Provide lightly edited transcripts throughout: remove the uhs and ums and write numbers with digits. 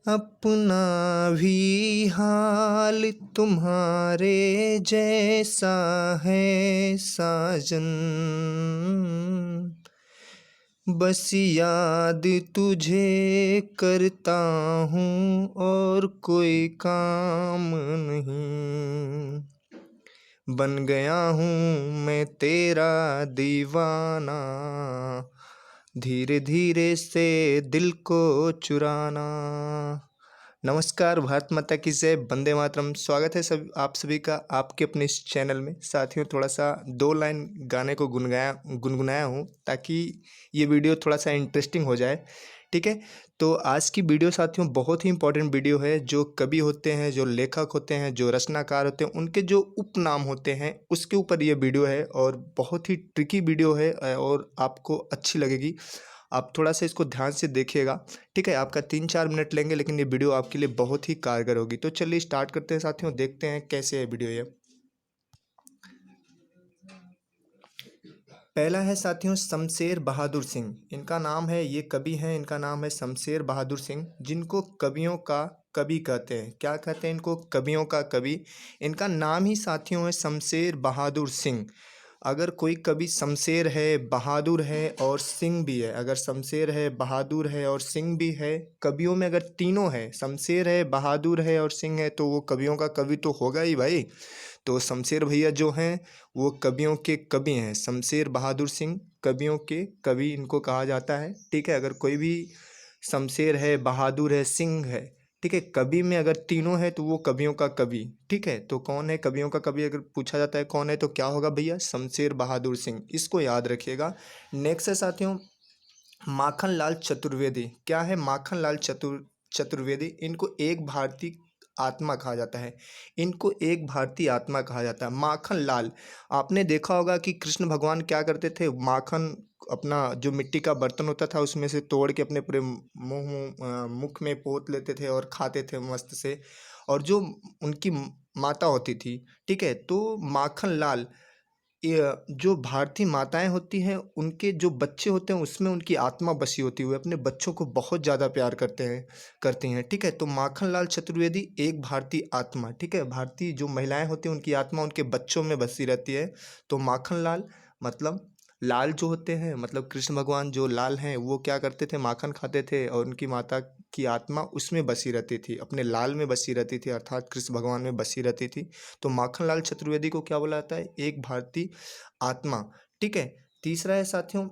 अपना भी हाल तुम्हारे जैसा है साजन, बस याद तुझे करता हूँ और कोई काम नहीं। बन गया हूँ मैं तेरा दीवाना, धीरे धीरे से दिल को चुराना। नमस्कार, भारत माता की जय, वंदे मातरम। स्वागत है आप सभी का आपके अपने इस चैनल में। साथियों, थोड़ा सा 2 लाइन गाने को गुनगुनाया हूँ ताकि ये वीडियो थोड़ा सा इंटरेस्टिंग हो जाए। ठीक है, तो आज की वीडियो साथियों बहुत ही इंपॉर्टेंट वीडियो है। जो कवि होते हैं, जो लेखक होते हैं, जो रचनाकार होते हैं, उनके जो उपनाम होते हैं उसके ऊपर ये वीडियो है और बहुत ही ट्रिकी वीडियो है और आपको अच्छी लगेगी। आप थोड़ा सा इसको ध्यान से देखिएगा। ठीक है, आपका 3-4 मिनट लेंगे लेकिन ये वीडियो आपके लिए बहुत ही कारगर होगी। तो चलिए स्टार्ट करते हैं साथियों, देखते हैं कैसे है वीडियो ये। पहला है साथियों शमशेर बहादुर सिंह। इनका नाम है, ये कवि हैं, इनका नाम है शमशेर बहादुर सिंह, जिनको कवियों का कवि कहते हैं। क्या कहते हैं इनको? कवियों का कवि। इनका नाम ही साथियों है शमशेर बहादुर सिंह। अगर कोई कवि शमशेर है, बहादुर है और सिंह भी है, अगर शमशेर है, बहादुर है और सिंह भी है, कवियों में अगर तीनों है, शमशेर है, बहादुर है और सिंह है, तो वो कवियों का कवि तो होगा ही भाई। तो शमशेर भैया जो हैं वो कवियों के कवि हैं। शमशेर बहादुर सिंह कवियों के कवि इनको कहा जाता है। ठीक है, अगर कोई भी शमशेर है, बहादुर है, सिंह है, ठीक है, कवि में अगर तीनों है तो वो कवियों का कवि। ठीक है, तो कौन है कवियों का कवि? अगर पूछा जाता है कौन है तो क्या होगा भैया? शमशेर बहादुर सिंह। इसको याद रखिएगा। नेक्स्ट है साथियों माखन लाल चतुर्वेदी। क्या है माखन लाल चतुर्वेदी? इनको एक भारतीय आत्मा कहा जाता है। इनको एक भारतीय आत्मा कहा जाता है। माखन लाल, आपने देखा होगा कि कृष्ण भगवान क्या करते थे? माखन अपना जो मिट्टी का बर्तन होता था उसमें से तोड़ के अपने पूरे मुख में पोत लेते थे और खाते थे मस्त से। और जो उनकी माता होती थी, ठीक है, तो माखन लाल, ये जो भारतीय माताएं होती हैं उनके जो बच्चे होते हैं उसमें उनकी आत्मा बसी होती हुई अपने बच्चों को बहुत ज़्यादा प्यार करती हैं। ठीक है, तो माखन लाल चतुर्वेदी एक भारतीय आत्मा। ठीक है, भारतीय जो महिलाएं होती हैं उनकी आत्मा उनके बच्चों में बसी रहती है। तो माखन लाल मतलब लाल जो होते हैं, मतलब कृष्ण भगवान जो लाल हैं वो क्या करते थे? माखन खाते थे और उनकी माता की आत्मा उसमें बसी रहती थी, अपने लाल में बसी रहती थी, अर्थात कृष्ण भगवान में बसी रहती थी। तो माखनलाल चतुर्वेदी को क्या बोला जाता है? एक भारतीय आत्मा। ठीक है, तीसरा है साथियों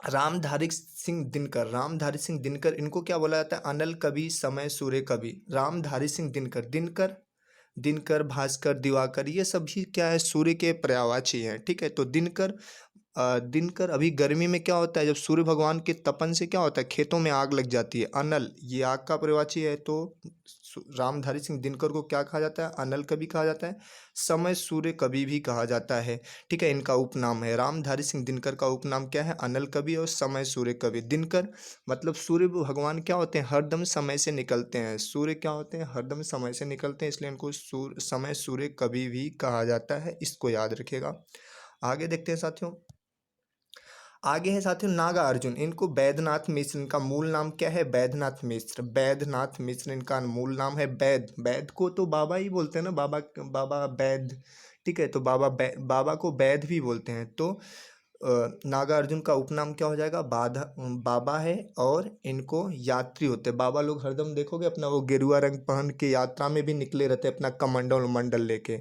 रामधारी सिंह दिनकर। रामधारी सिंह दिनकर, इनको क्या बोला जाता है? अनल कवि, समय सूर्य कवि। रामधारी सिंह दिनकर, दिनकर दिनकर, भास्कर, दिवाकर, ये सभी क्या है? सूर्य के पर्यायवाची हैं। ठीक है, तो दिनकर दिनकर, अभी गर्मी में क्या होता है? जब सूर्य भगवान के तपन से क्या होता है? खेतों में आग लग जाती है। अनल ये आग का पर्यायवाची है। तो रामधारी सिंह दिनकर को क्या कहा जाता है? अनल कवि कहा जाता है। समय सूर्य कवि भी कहा जाता है। ठीक है, इनका उपनाम है। रामधारी सिंह दिनकर का उपनाम क्या है? अनल कवि और समय सूर्य कवि। दिनकर मतलब सूर्य भगवान क्या होते हैं? हरदम समय से निकलते हैं। सूर्य क्या होते हैं? हरदम समय से निकलते हैं, इसलिए इनको समय सूर्य कवि भी कहा जाता है। इसको याद रखिएगा। आगे देखते हैं साथियों। आगे है साथियों नागा अर्जुन। इनको बैद्यनाथ मिश्र, इनका मूल नाम क्या है? बैद्यनाथ मिश्र। बैद्यनाथ मिश्र इनका मूल नाम है। बैद को तो बाबा ही बोलते हैं ना, बाबा बाबा बैद। ठीक है, तो बाबा को बैद भी बोलते हैं। तो नागा अर्जुन का उपनाम क्या हो जाएगा? बाबा है। और इनको यात्री होते हैं। बाबा लोग हरदम देखोगे अपना वो गेरुआ रंग पहन के यात्रा में भी निकले रहते हैं अपना कमंडल मंडल लेके।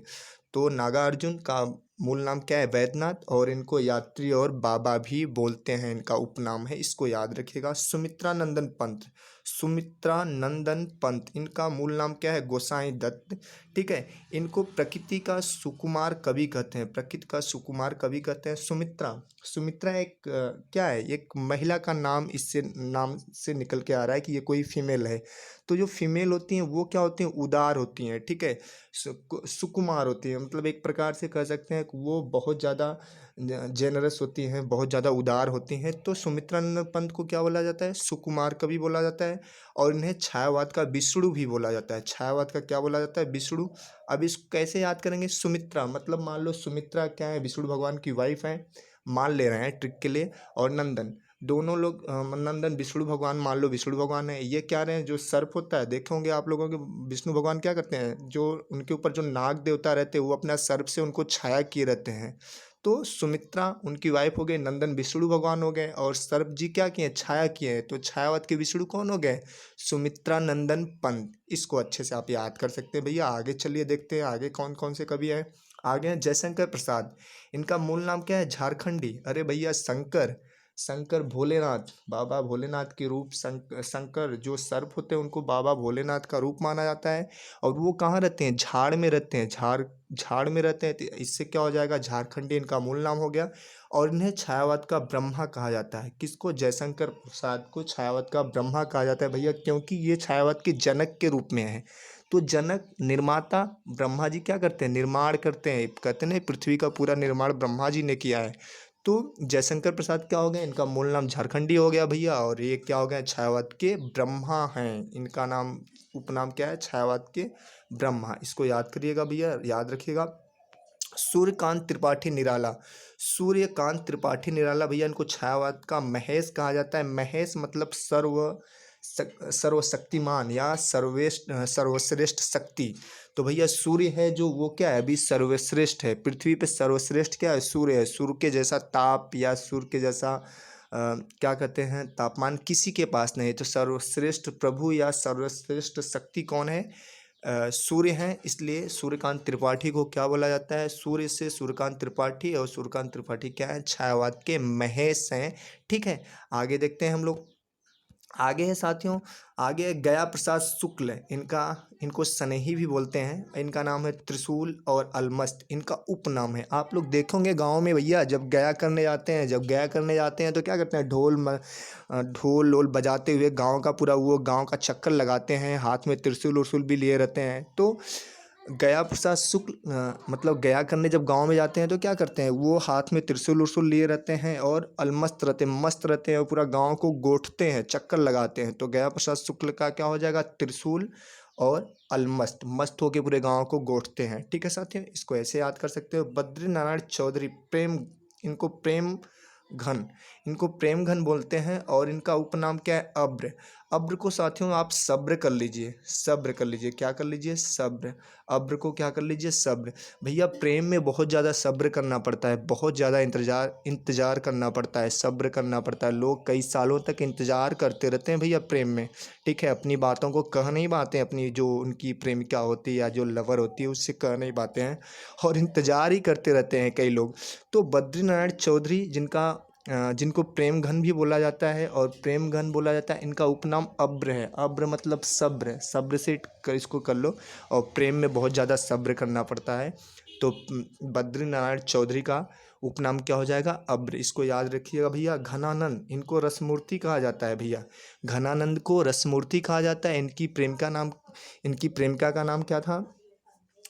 तो नागा अर्जुन का मूल नाम क्या है? वैद्यनाथ, और इनको यात्री और बाबा भी बोलते हैं, इनका उपनाम है। इसको याद रखिएगा। सुमित्रा नंदन पंत। सुमित्रा नंदन पंत, इनका मूल नाम क्या है? गोसाई दत्त। ठीक है, इनको प्रकृति का सुकुमार कवि कहते हैं। प्रकृति का सुकुमार कवि कहते हैं। सुमित्रा सुमित्रा एक क्या है? एक महिला का नाम, इससे नाम से निकल के आ रहा है कि ये कोई फीमेल है। तो जो फीमेल होती हैं वो क्या होती हैं? उदार होती हैं। ठीक है, सुकुमार होती है, मतलब एक प्रकार से कह सकते हैं कि वो बहुत ज़्यादा जेनरस होती हैं, बहुत ज़्यादा उदार होती हैं। तो सुमित्रा नंदन पंत को क्या बोला जाता है? सुकुमार कवि बोला जाता है। और इन्हें छायावाद का विष्णु भी बोला जाता है। छायावाद का क्या बोला जाता है? विष्णु। अब इसको कैसे याद करेंगे? सुमित्रा मतलब मान लो सुमित्रा क्या है? विष्णु भगवान की वाइफ है, मान ले रहे हैं ट्रिक के लिए। और नंदन दोनों लोग नंदन विष्णु भगवान, मान लो विष्णु भगवान है, ये क्या रहे हैं, जो सर्प होता है देखे होंगे आप लोगों के, विष्णु भगवान क्या करते हैं, जो उनके ऊपर जो नाग देवता रहते हैं वो अपना सर्प से उनको छाया किए रहते हैं। तो सुमित्रा उनकी वाइफ हो गए, नंदन विष्णु भगवान हो गए, और सर्प जी क्या किए, छाया किए हैं। तो छायावत के विष्णु कौन हो गए, सुमित्रा नंदन पंत। इसको अच्छे से आप याद कर सकते हैं भैया। आगे चलिए देखते हैं आगे कौन कौन से कवि हैं। आगे हैं जयशंकर प्रसाद। इनका मूल नाम क्या है, झारखंडी। अरे भैया शंकर, शंकर भोलेनाथ, बाबा भोलेनाथ के रूप, शंकर जो सर्प होते हैं उनको बाबा भोलेनाथ का रूप माना जाता है। और वो कहाँ रहते हैं, झाड़ में रहते हैं, झाड़ में रहते हैं। तो इससे क्या हो जाएगा, झारखंडी इनका मूल नाम हो गया। और इन्हें छायावाद का ब्रह्मा कहा जाता है। किसको, जयशंकर प्रसाद को छायावाद का ब्रह्मा कहा जाता है भैया, क्योंकि ये छायावाद के जनक के रूप में है। तो जनक, निर्माता ब्रह्मा जी क्या करते हैं, निर्माण करते हैं। कहते हैं पृथ्वी का पूरा निर्माण ब्रह्मा जी ने किया है। तो जयशंकर प्रसाद क्या हो गया, इनका मूल नाम झारखंडी हो गया भैया। और ये क्या हो गया, छायावाद के ब्रह्मा हैं। इनका नाम, उपनाम क्या है, छायावाद के ब्रह्मा। इसको याद करिएगा भैया, याद रखिएगा। सूर्यकांत त्रिपाठी निराला, सूर्यकांत त्रिपाठी निराला भैया, इनको छायावाद का महेश कहा जाता है। महेश मतलब सर्वशक्तिमान या सर्वश्रेष्ठ शक्ति। तो भैया सूर्य है जो, वो क्या है, अभी सर्वश्रेष्ठ है पृथ्वी पे। सर्वश्रेष्ठ क्या है, सूर्य है। सूर्य के जैसा ताप या सूर्य के जैसा क्या कहते हैं, तापमान किसी के पास नहीं है। तो सर्वश्रेष्ठ प्रभु या सर्वश्रेष्ठ शक्ति कौन है, सूर्य हैं। इसलिए सूर्यकांत त्रिपाठी को क्या बोला जाता है, सूर्य से सूर्यकांत त्रिपाठी। और सूर्यकांत त्रिपाठी क्या है, छायावाद के महेश हैं। ठीक है, आगे देखते हैं हम लोग। आगे है साथियों, आगे है गया प्रसाद शुक्ल। इनको स्नेही भी बोलते हैं। इनका नाम है त्रिशूल और अलमस्त, इनका उपनाम है। आप लोग देखोगे गांव में भैया, जब गया करने जाते हैं, तो क्या करते हैं, ढोल वोल बजाते हुए गांव का पूरा, वो गांव का चक्कर लगाते हैं। हाथ में त्रिशूल उर्शूल भी लिए रहते हैं। तो गया प्रसाद शुक्ल मतलब गया करने जब गांव में जाते हैं तो क्या करते हैं, वो हाथ में त्रिशूल उर्शूल लिए रहते हैं और अलमस्त रहते हैं, मस्त रहते हैं, और पूरा गांव को गोठते हैं, चक्कर लगाते हैं। तो गया प्रसाद शुक्ल का क्या हो जाएगा, त्रिशूल और अलमस्त, मस्त होके पूरे गांव को गोठते हैं। ठीक है साथियों, इसको ऐसे याद कर सकते हो। बद्री नारायण चौधरी, इनको प्रेम घन बोलते हैं। और इनका उपनाम क्या है, अब्र। अब्र को साथियों आप सब्र कर लीजिए, क्या कर लीजिए, सब्र। अब्र को क्या कर लीजिए, सब्र। भैया प्रेम में बहुत ज़्यादा सब्र करना पड़ता है, बहुत ज़्यादा इंतजार करना पड़ता है, सब्र करना पड़ता है। लोग कई सालों तक इंतजार करते रहते हैं भैया प्रेम में। ठीक है, अपनी बातों को कह नहीं पाते, अपनी जो उनकी प्रेमिका होती है या जो लवर होती है उससे कह नहीं पाते हैं, और इंतजार ही करते रहते हैं कई लोग। तो बद्रीनारायण चौधरी, जिनको प्रेम घन भी बोला जाता है, और प्रेम घन बोला जाता है, इनका उपनाम अब्र है। अब्र मतलब सब्र, सब्र से इसको कर लो। और प्रेम में बहुत ज़्यादा सब्र करना पड़ता है। तो बद्रीनारायण चौधरी का उपनाम क्या हो जाएगा, अब्र। इसको याद रखिएगा भैया। घनानंद, इनको रसमूर्ति कहा जाता है भैया। घनानंद को रसमूर्ति कहा जाता है। इनकी प्रेमिका का नाम क्या था,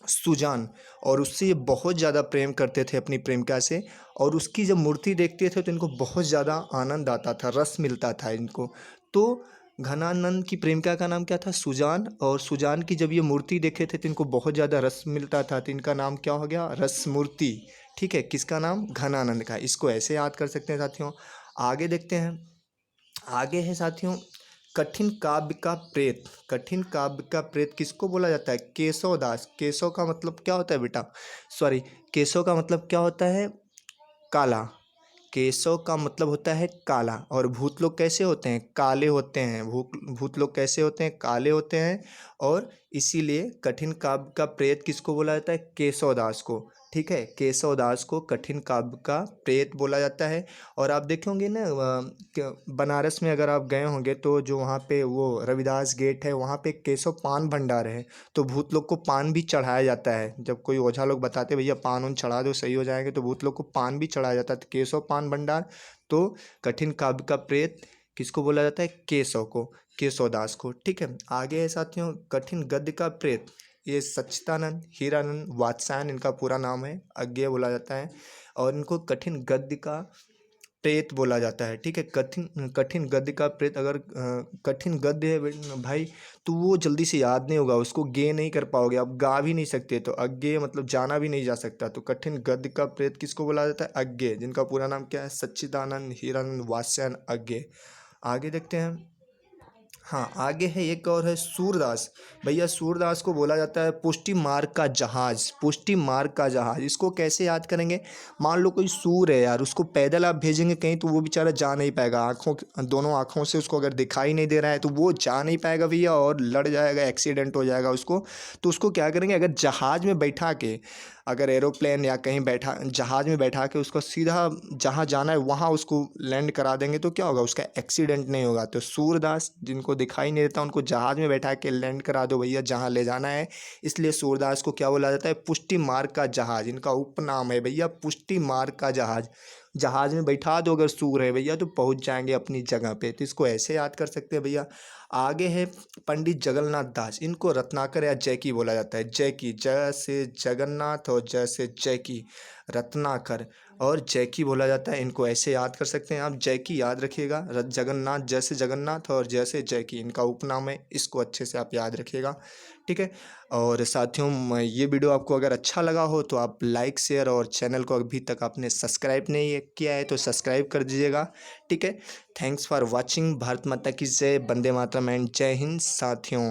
सुजान। और उससे ये बहुत ज़्यादा प्रेम करते थे अपनी प्रेमिका से। और उसकी जब मूर्ति देखते थे तो इनको बहुत ज़्यादा आनंद आता था, रस मिलता था इनको। तो घनानंद की प्रेमिका का नाम क्या था, सुजान। और सुजान की जब ये मूर्ति देखे थे तो इनको बहुत ज़्यादा रस मिलता था। तो इनका नाम क्या हो गया, रसमूर्ति। ठीक है, किसका नाम, घनानंद का। इसको ऐसे याद कर सकते हैं साथियों। आगे देखते हैं। आगे है साथियों, कठिन काव्य का प्रेत। कठिन काव्य का प्रेत किसको बोला जाता है, केशव दास। केशव का मतलब क्या होता है बेटा, सॉरी, केशव का मतलब क्या होता है, काला। केशव का मतलब होता है काला। और भूत लोग कैसे होते हैं, काले होते हैं। भूत लोग कैसे होते हैं, काले होते हैं। और इसीलिए कठिन काव्य का प्रेत किसको बोला जाता है, केशव दास को। ठीक है, केशव दास को कठिन काव्य का प्रेत बोला जाता है। और आप देखेंगे ना, बनारस में अगर आप गए होंगे तो जो वहाँ पे वो रविदास गेट है, वहाँ पे केशव पान भंडार है। तो भूत लोग को पान भी चढ़ाया जाता है। जब कोई ओझा लोग बताते भैया पान उन चढ़ा दो सही हो जाएंगे, तो भूत लोग को पान भी चढ़ाया जाता है। तो केशव पान भंडार। तो कठिन काव्य का प्रेत किसको बोला जाता है, केशव को, केशव दास को। ठीक है, आगे है साथियों, कठिन गद्य का प्रेत। ये सच्चिदानंद हीरानंद वात्स्यायन इनका पूरा नाम है, अज्ञेय बोला जाता है। और इनको कठिन गद्य का प्रेत बोला जाता है। ठीक है, कठिन कठिन गद्य का प्रेत। अगर कठिन गद्य है भाई तो वो जल्दी से याद नहीं होगा, उसको गे नहीं कर पाओगे, आप गा भी नहीं सकते, तो अज्ञेय मतलब जाना भी नहीं जा सकता। तो कठिन गद्य का प्रेत किसको बोला जाता है? अज्ञेय, जिनका पूरा नाम क्या है? सच्चिदानंद हिरानंद वात्स्यायन अज्ञेय। आगे देखते हैं। हाँ, आगे है एक और है सूरदास। भैया सूरदास को बोला जाता है पुष्टि मार्ग का जहाज। पुष्टि मार्ग का जहाज, इसको कैसे याद करेंगे? मान लो कोई सूर है यार, उसको पैदल आप भेजेंगे कहीं तो वो बेचारा जा नहीं पाएगा, दोनों आँखों से उसको अगर दिखाई नहीं दे रहा है तो वो जा नहीं पाएगा भैया, और लड़ जाएगा, एक्सीडेंट हो जाएगा उसको। तो उसको क्या करेंगे, अगर जहाज में बैठा के, अगर एरोप्लेन या कहीं बैठा जहाज में बैठा के उसको सीधा जहाँ जाना है वहाँ उसको लैंड करा देंगे तो क्या होगा, उसका एक्सीडेंट नहीं होगा। तो सूरदास, जिनको दिखाई नहीं देता उनको जहाज में बैठा के लैंड करा दो भैया जहाँ ले जाना है, इसलिए सूरदास को क्या बोला जाता है? पुष्टि मार्ग का जहाज। इनका उपनाम है भैया पुष्टि मार्ग का जहाज। जहाज में बैठा दो अगर सूर है भैया तो पहुंच जाएंगे अपनी जगह पे। तो इसको ऐसे याद कर सकते हैं भैया। आगे है पंडित जगन्नाथ दास। इनको रत्नाकर या जैकी बोला जाता है। जैकी, ज से जगन्नाथ और ज से जैकी, रत्नाकर और जैकी बोला जाता है। इनको ऐसे याद कर सकते हैं आप, जैकी याद रखिएगा, जगन्नाथ, जैसे जगन्नाथ और जैसे जैकी इनका उपनाम है, इसको अच्छे से आप याद रखिएगा। ठीक है। और साथियों, ये वीडियो आपको अगर अच्छा लगा हो तो आप लाइक शेयर, और चैनल को अभी तक आपने सब्सक्राइब नहीं किया है तो सब्सक्राइब कर दीजिएगा। ठीक है। Thanks for watching. भारत माता की जय, वंदे मातरम एंड जय हिंद साथियों।